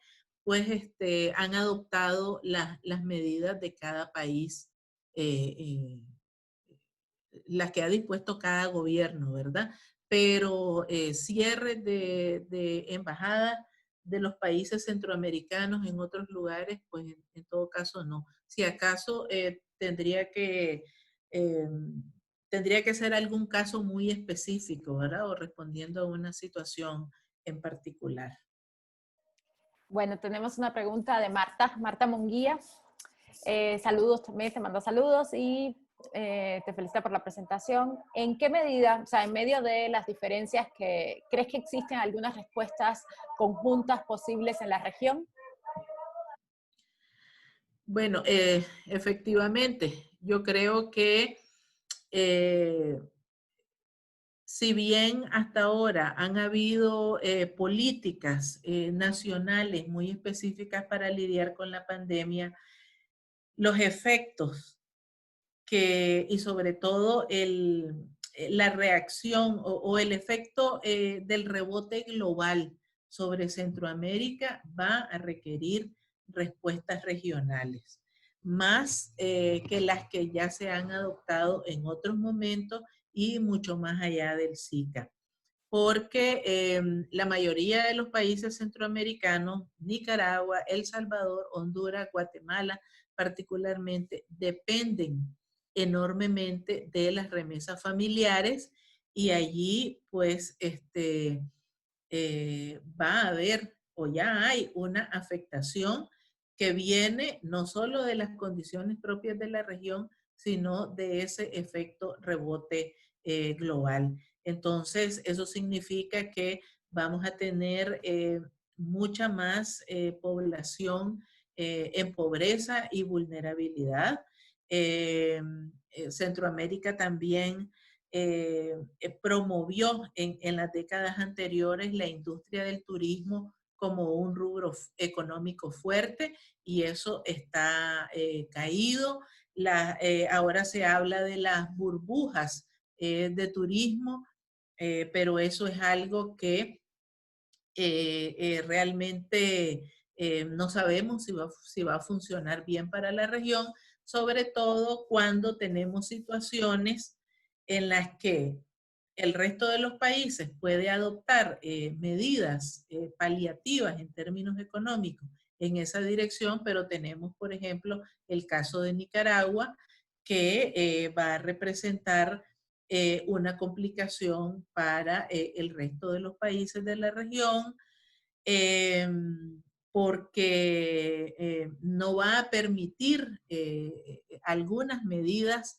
pues han adoptado las medidas de cada país, las que ha dispuesto cada gobierno, ¿verdad? Pero cierres de embajadas de los países centroamericanos en otros lugares, pues en todo caso no. Si acaso tendría que ser algún caso muy específico, ¿verdad? O respondiendo a una situación en particular. Bueno, tenemos una pregunta de Marta Munguía. Saludos también, te mando saludos y te felicita por la presentación. ¿En qué medida, o sea, en medio de las diferencias, crees que existen algunas respuestas conjuntas posibles en la región? Bueno, efectivamente, yo creo que si bien hasta ahora han habido políticas nacionales muy específicas para lidiar con la pandemia, los efectos y sobre todo la reacción o el efecto del rebote global sobre Centroamérica va a requerir respuestas regionales, más que las que ya se han adoptado en otros momentos y mucho más allá del Zika. Porque la mayoría de los países centroamericanos, Nicaragua, El Salvador, Honduras, Guatemala, particularmente, dependen enormemente de las remesas familiares y allí pues va a haber o ya hay una afectación que viene no solo de las condiciones propias de la región, sino de ese efecto rebote global. Entonces, eso significa que vamos a tener mucha más población en pobreza y vulnerabilidad. Centroamérica también promovió en las décadas anteriores la industria del turismo como un rubro económico fuerte y eso está caído. Ahora se habla de las burbujas de turismo, pero eso es algo que realmente no sabemos si va a funcionar bien para la región, sobre todo cuando tenemos situaciones en las que el resto de los países puede adoptar medidas paliativas en términos económicos en esa dirección, pero tenemos, por ejemplo, el caso de Nicaragua, que va a representar una complicación para el resto de los países de la región, porque no va a permitir algunas medidas,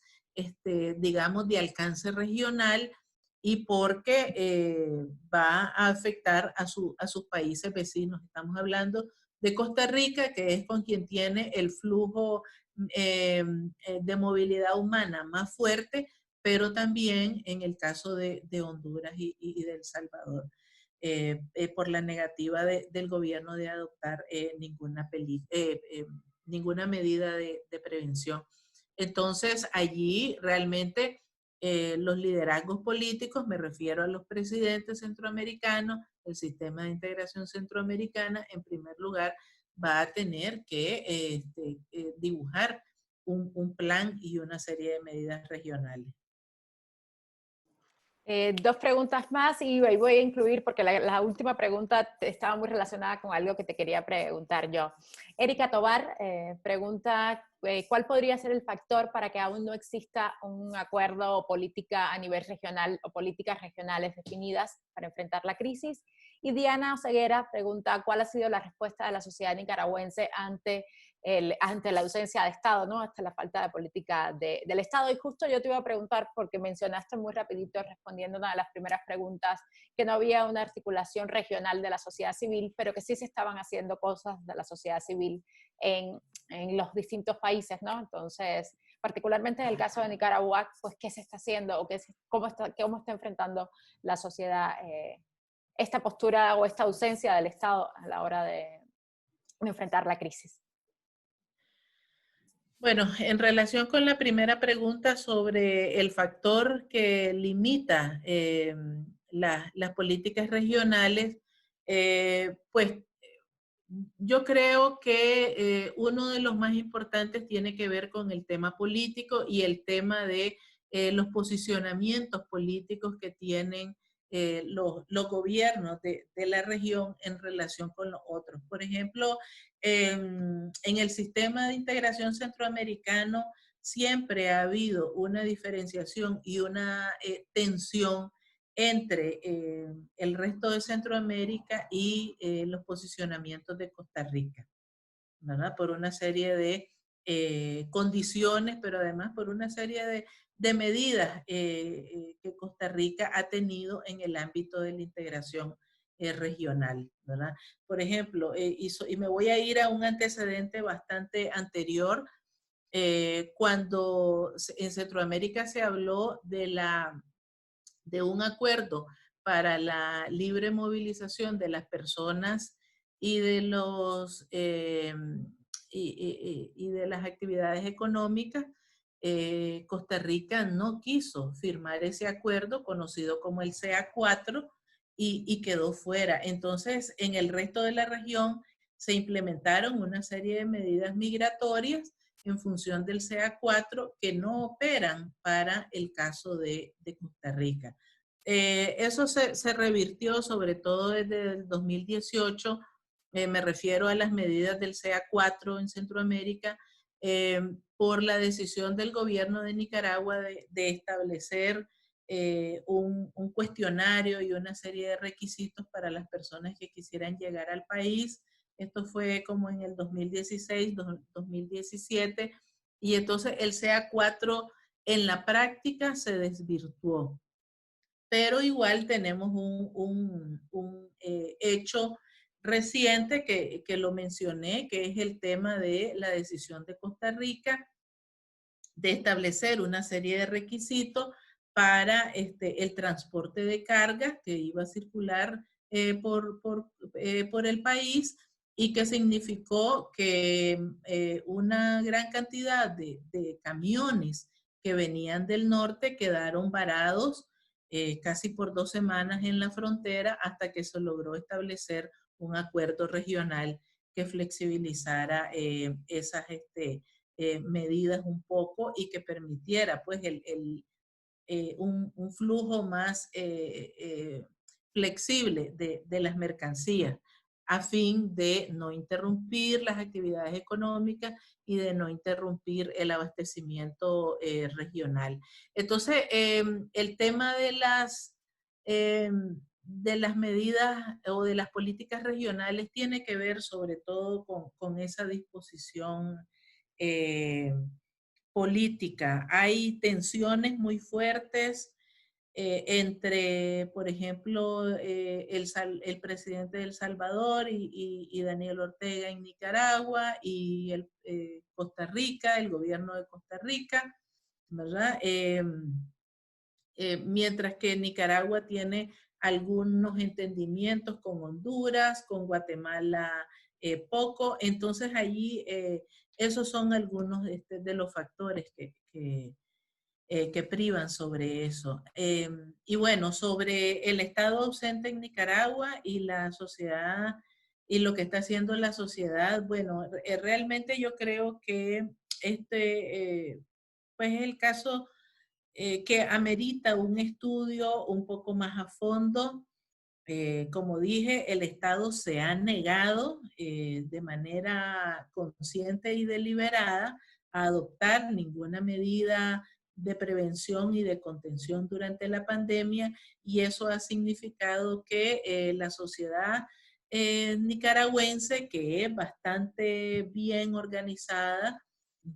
digamos, de alcance regional y porque va a afectar a sus países vecinos. Estamos hablando de Costa Rica, que es con quien tiene el flujo de movilidad humana más fuerte, pero también en el caso de Honduras y de El Salvador. Por la negativa del gobierno de adoptar ninguna medida de prevención. Entonces, allí realmente los liderazgos políticos, me refiero a los presidentes centroamericanos, el sistema de integración centroamericana, en primer lugar, va a tener que dibujar un plan y una serie de medidas regionales. Dos preguntas más y voy a incluir, porque la última pregunta estaba muy relacionada con algo que te quería preguntar yo. Erika Tobar pregunta, ¿cuál podría ser el factor para que aún no exista un acuerdo o política a nivel regional o políticas regionales definidas para enfrentar la crisis? Y Diana Oseguera pregunta cuál ha sido la respuesta de la sociedad nicaragüense ante la ausencia de Estado, ¿no? Hasta la falta de política del Estado. Y justo yo te iba a preguntar, porque mencionaste muy rapidito, respondiendo una de las primeras preguntas, que no había una articulación regional de la sociedad civil, pero que sí se estaban haciendo cosas de la sociedad civil en los distintos países, ¿no? Entonces, particularmente en el caso de Nicaragua, pues, ¿qué se está haciendo o cómo está enfrentando la sociedad esta postura o esta ausencia del Estado a la hora de enfrentar la crisis? Bueno, en relación con la primera pregunta sobre el factor que limita las políticas regionales, pues yo creo que uno de los más importantes tiene que ver con el tema político y el tema de los posicionamientos políticos que tienen los gobiernos de la región en relación con los otros. Por ejemplo, en el sistema de integración centroamericano siempre ha habido una diferenciación y una tensión entre el resto de Centroamérica y los posicionamientos de Costa Rica, ¿verdad? Por una serie de condiciones, pero además por una serie de medidas que Costa Rica ha tenido en el ámbito de la integración regional, ¿verdad? Por ejemplo, y me voy a ir a un antecedente bastante anterior, cuando en Centroamérica se habló de un acuerdo para la libre movilización de las personas y de y de las actividades económicas. Costa Rica no quiso firmar ese acuerdo conocido como el CA4 y quedó fuera. Entonces, en el resto de la región se implementaron una serie de medidas migratorias en función del CA4 que no operan para el caso de Costa Rica. Eso se revirtió sobre todo desde el 2018, me refiero a las medidas del CA4 en Centroamérica, por la decisión del gobierno de Nicaragua de establecer un cuestionario y una serie de requisitos para las personas que quisieran llegar al país. Esto fue como en el 2016, 2017, y entonces el CA4 en la práctica se desvirtuó. Pero igual tenemos un hecho reciente que lo mencioné, que es el tema de la decisión de Costa Rica de establecer una serie de requisitos para el transporte de cargas que iba a circular por el país, y que significó que una gran cantidad de camiones que venían del norte quedaron varados casi por 2 semanas en la frontera hasta que se logró establecer un acuerdo regional que flexibilizara esas medidas un poco y que permitiera pues un flujo más flexible de las mercancías, a fin de no interrumpir las actividades económicas y de no interrumpir el abastecimiento regional. Entonces, el tema de las medidas o de las políticas regionales tiene que ver sobre todo con esa disposición política. Hay tensiones muy fuertes entre, por ejemplo, el presidente de El Salvador y Daniel Ortega en Nicaragua, y Costa Rica, el gobierno de Costa Rica, ¿verdad? Mientras que Nicaragua tiene algunos entendimientos con Honduras, con Guatemala poco. Entonces allí esos son algunos de los factores que privan sobre eso. Y bueno, sobre el Estado ausente en Nicaragua y la sociedad y lo que está haciendo la sociedad, bueno, realmente yo creo que pues es el caso que amerita un estudio un poco más a fondo. Como dije, el Estado se ha negado de manera consciente y deliberada a adoptar ninguna medida de prevención y de contención durante la pandemia, y eso ha significado que la sociedad nicaragüense, que es bastante bien organizada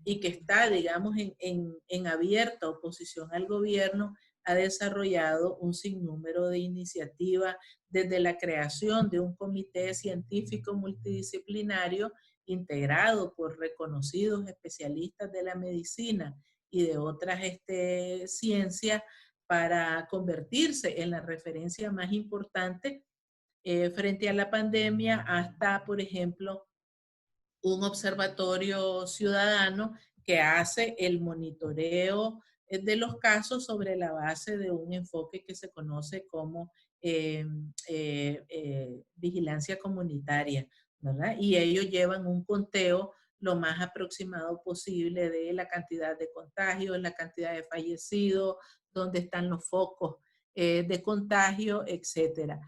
y que está, digamos, en abierta oposición al gobierno, ha desarrollado un sinnúmero de iniciativas desde la creación de un comité científico multidisciplinario integrado por reconocidos especialistas de la medicina y de otras ciencias para convertirse en la referencia más importante frente a la pandemia, hasta, por ejemplo, un observatorio ciudadano que hace el monitoreo de los casos sobre la base de un enfoque que se conoce como vigilancia comunitaria, ¿verdad? Y ellos llevan un conteo lo más aproximado posible de la cantidad de contagios, la cantidad de fallecidos, dónde están los focos de contagio, etcétera.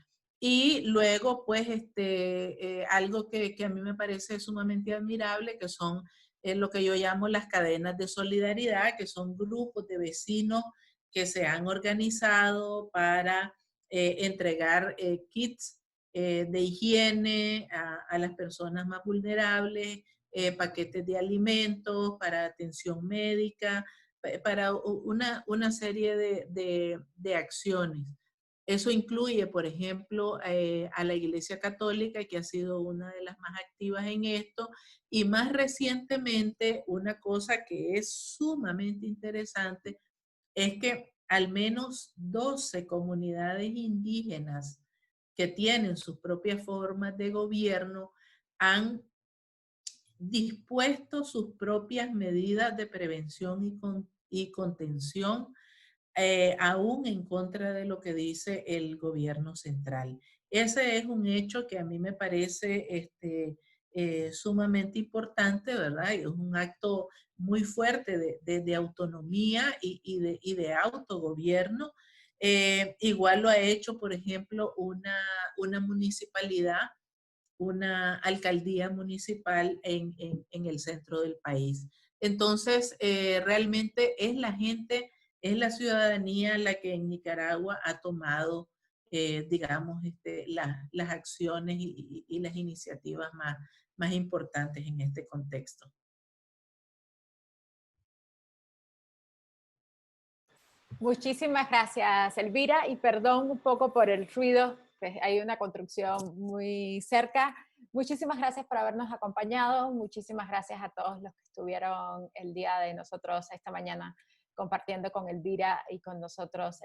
Y luego, pues, algo que a mí me parece sumamente admirable, que son lo que yo llamo las cadenas de solidaridad, que son grupos de vecinos que se han organizado para entregar kits de higiene a las personas más vulnerables, paquetes de alimentos para atención médica, para una serie de acciones. Eso incluye, por ejemplo, a la Iglesia Católica, que ha sido una de las más activas en esto, y más recientemente, una cosa que es sumamente interesante es que al menos 12 comunidades indígenas que tienen sus propias formas de gobierno han dispuesto sus propias medidas de prevención y contención aún en contra de lo que dice el gobierno central. Ese es un hecho que a mí me parece sumamente importante, ¿verdad? Es un acto muy fuerte de autonomía y de autogobierno. Igual lo ha hecho, por ejemplo, una municipalidad, una alcaldía municipal en el centro del país. Entonces, realmente es la gente, es la ciudadanía la que en Nicaragua ha tomado, digamos, las acciones y las iniciativas más importantes en este contexto. Muchísimas gracias, Elvira, y perdón un poco por el ruido, pues hay una construcción muy cerca. Muchísimas gracias por habernos acompañado, muchísimas gracias a todos los que estuvieron el día de nosotros esta mañana compartiendo con Elvira y con nosotros,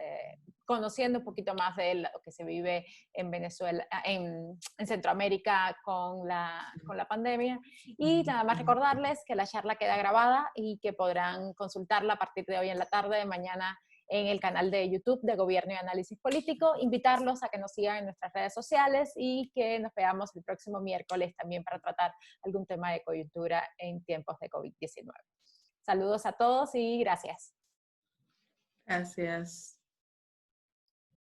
conociendo un poquito más de lo que se vive en Venezuela, en Centroamérica con la pandemia. Y nada más recordarles que la charla queda grabada y que podrán consultarla a partir de hoy en la tarde, de mañana en el canal de YouTube de Gobierno y Análisis Político. Invitarlos a que nos sigan en nuestras redes sociales y que nos veamos el próximo miércoles también para tratar algún tema de coyuntura en tiempos de COVID-19. Saludos a todos y gracias. Gracias.